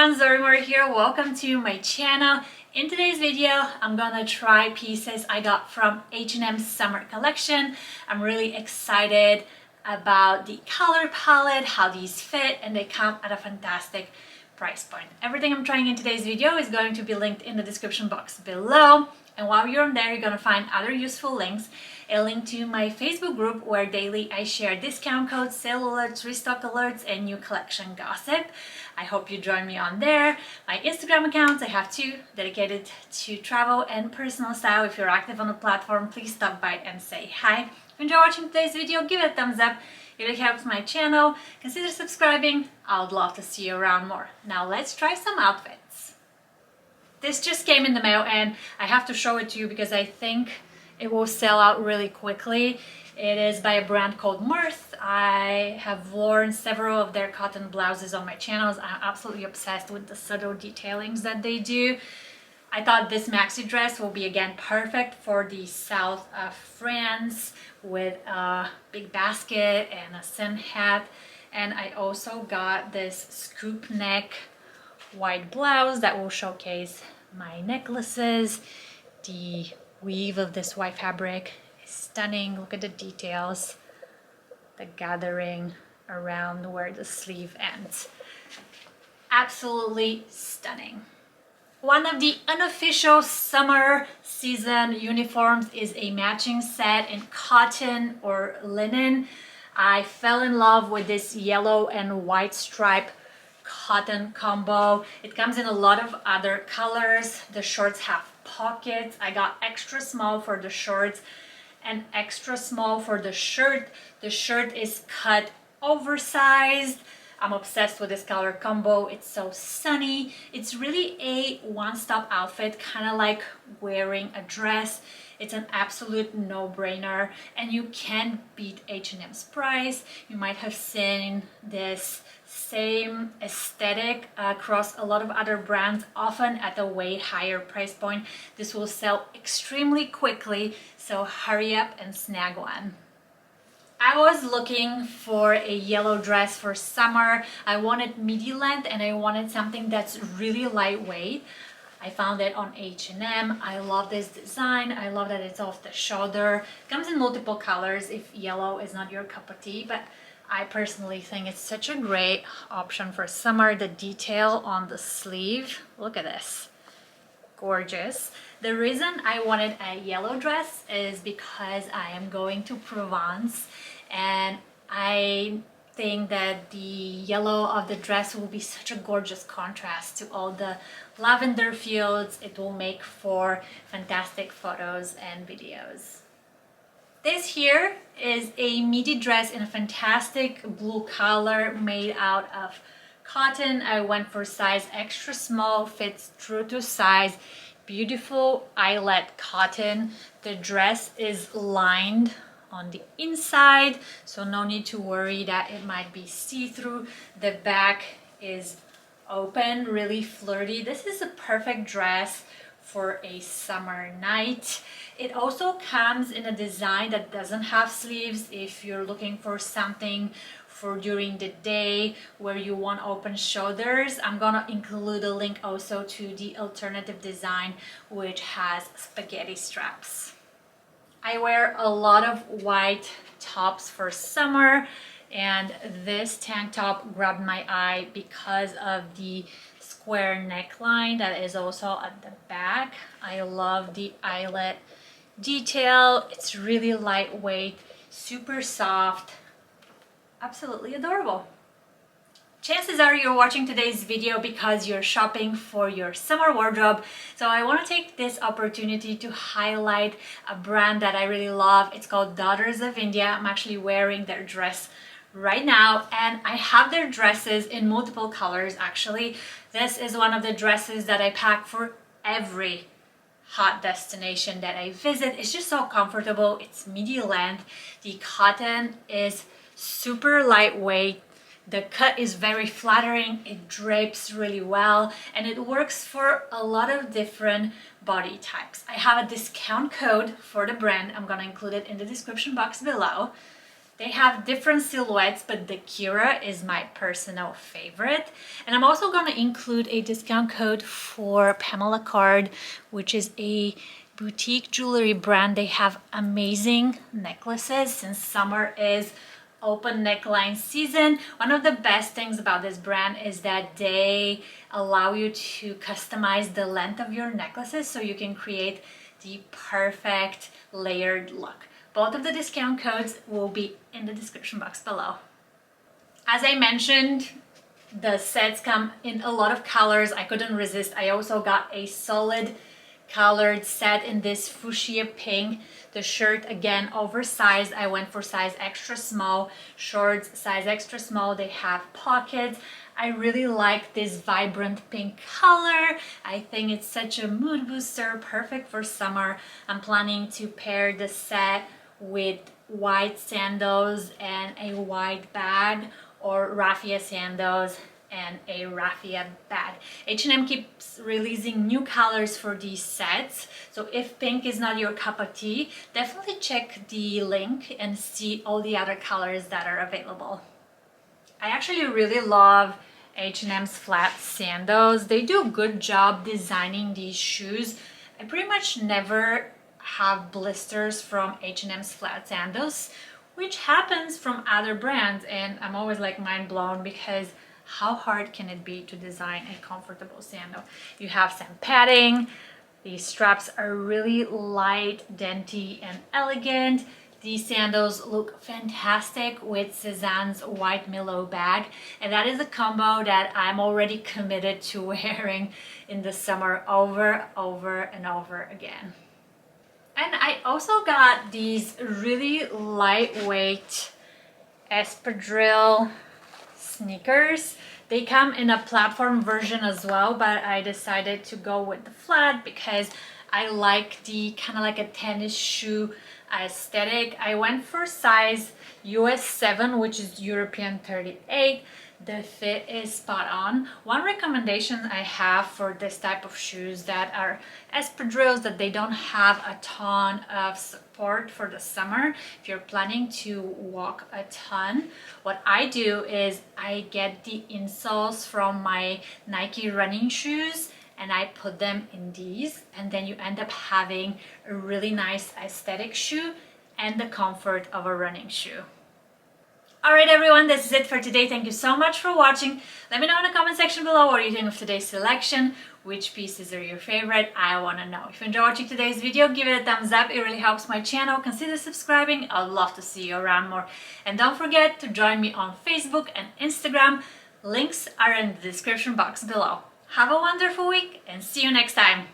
everyone, Zorimar here. Welcome to my channel. In today's video, I'm gonna try pieces I got from H&M's summer collection. I'm really excited about the color palette, how these fit, and they come at a fantastic price point. Everything I'm trying in today's video is going to be linked in the description box below. And while you're on there, you're gonna find other useful links. A link to my Facebook group where daily I share discount codes, sale alerts, restock alerts, and new collection gossip. I hope you join me on there. My Instagram accounts, I have two dedicated to travel and personal style. If you're active on the platform, please stop by and say hi. If you enjoy watching today's video, give it a thumbs up. It really helps my channel. Consider subscribing. I would love to see you around more. Now let's try some outfits. This just came in the mail and I have to show it to you because I think it will sell out really quickly. It is by a brand called MIRTH. I have worn several of their cotton blouses on my channels. I'm absolutely obsessed with the subtle detailings that they do. I thought this maxi dress will be again perfect for the south of France with a big basket and a sun hat. And I also got this scoop neck white blouse that will showcase my necklaces. The weave of this white fabric is stunning. Look at the details, the gathering around where the sleeve ends. Absolutely stunning. One of the unofficial summer season uniforms is a matching set in cotton or linen. I fell in love with this yellow and white stripe cotton combo. It comes in a lot of other colors. The shorts have pockets. I got extra small for the shorts and extra small for the shirt. The shirt is cut oversized. I'm obsessed with this color combo. It's so sunny. It's really a one-stop outfit, kind of like wearing a dress. It's an absolute no-brainer and you can't beat H&M's price. You might have seen this same aesthetic across a lot of other brands, often at a way higher price point. This will sell extremely quickly, so hurry up and snag one. I was looking for a yellow dress for summer. I wanted midi length and I wanted something that's really lightweight. I found it on H&M. I love this design. I love that it's off the shoulder. It comes in multiple colors if yellow is not your cup of tea, but I personally think it's such a great option for summer. The detail on the sleeve, look at this. Gorgeous. The reason I wanted a yellow dress is because I am going to Provence and I think that the yellow of the dress will be such a gorgeous contrast to all the lavender fields. It will make for fantastic photos and videos. This here is a midi dress in a fantastic blue color made out of cotton. I went for size extra small, fits true to size. Beautiful eyelet cotton. The dress is lined on the inside, so no need to worry that it might be see-through. The back is open, really flirty. This is a perfect dress for a summer night. It also comes in a design that doesn't have sleeves if you're looking for something for during the day where you want open shoulders. I'm gonna include a link also to the alternative design which has spaghetti straps. I wear a lot of white tops for summer and this tank top grabbed my eye because of the square neckline that is also at the back. I love the eyelet detail. It's really lightweight, super soft, absolutely adorable. Chances are you're watching today's video because you're shopping for your summer wardrobe. So I want to take this opportunity to highlight a brand that I really love. It's called Daughters of India. I'm actually wearing their dress right now and I have their dresses in multiple colors actually. This is one of the dresses that I pack for every hot destination that I visit. It's just so comfortable. It's midi length. The cotton is super lightweight. The cut is very flattering, it drapes really well, and it works for a lot of different body types. I have a discount code for the brand. I'm gonna include it in the description box below. They have different silhouettes, but the Kira is my personal favorite. And I'm also going to include a discount code for Pamela Card, which is a boutique jewelry brand. They have amazing necklaces since summer is open neckline season. One of the best things about this brand is that they allow you to customize the length of your necklaces so you can create the perfect layered look. Both of the discount codes will be in the description box below. As I mentioned, the sets come in a lot of colors. I couldn't resist. I also got a solid colored set in this fuchsia pink. The shirt, again, oversized. I went for size extra small. Shorts, size extra small. They have pockets. I really like this vibrant pink color. I think it's such a mood booster, perfect for summer. I'm planning to pair the set with white sandals and a white bag, or raffia sandals and a raffia bag. H&M keeps releasing new colors for these sets, so if pink is not your cup of tea, definitely check the link and see all the other colors that are available. I actually really love H&M's flat sandals. They do a good job designing these shoes. I pretty much never have blisters from H&M's flat sandals, which happens from other brands, and I'm always like mind blown because how hard can it be to design a comfortable sandal? You have some padding. These straps are really light, dainty, and elegant. These sandals look fantastic with Sezane's white Milo bag, and that is a combo that I'm already committed to wearing in the summer over and over again. And I also got these really lightweight espadrille sneakers. They come in a platform version as well, but I decided to go with the flat because I like the kind of like a tennis shoe aesthetic. I went for size US 7, which is European 38. The fit is spot on. One recommendation I have for this type of shoes that are espadrilles, that they don't have a ton of support for the summer. If you're planning to walk a ton, what I do is I get the insoles from my Nike running shoes and I put them in these, and then you end up having a really nice aesthetic shoe and the comfort of a running shoe. Alright everyone, this is it for today. Thank you so much for watching. Let me know in the comment section below what you think of today's selection. Which pieces are your favorite? I want to know. If you enjoyed watching today's video, give it a thumbs up. It really helps my channel. Consider subscribing. I'd love to see you around more. And don't forget to join me on Facebook and Instagram. Links are in the description box below. Have a wonderful week and see you next time.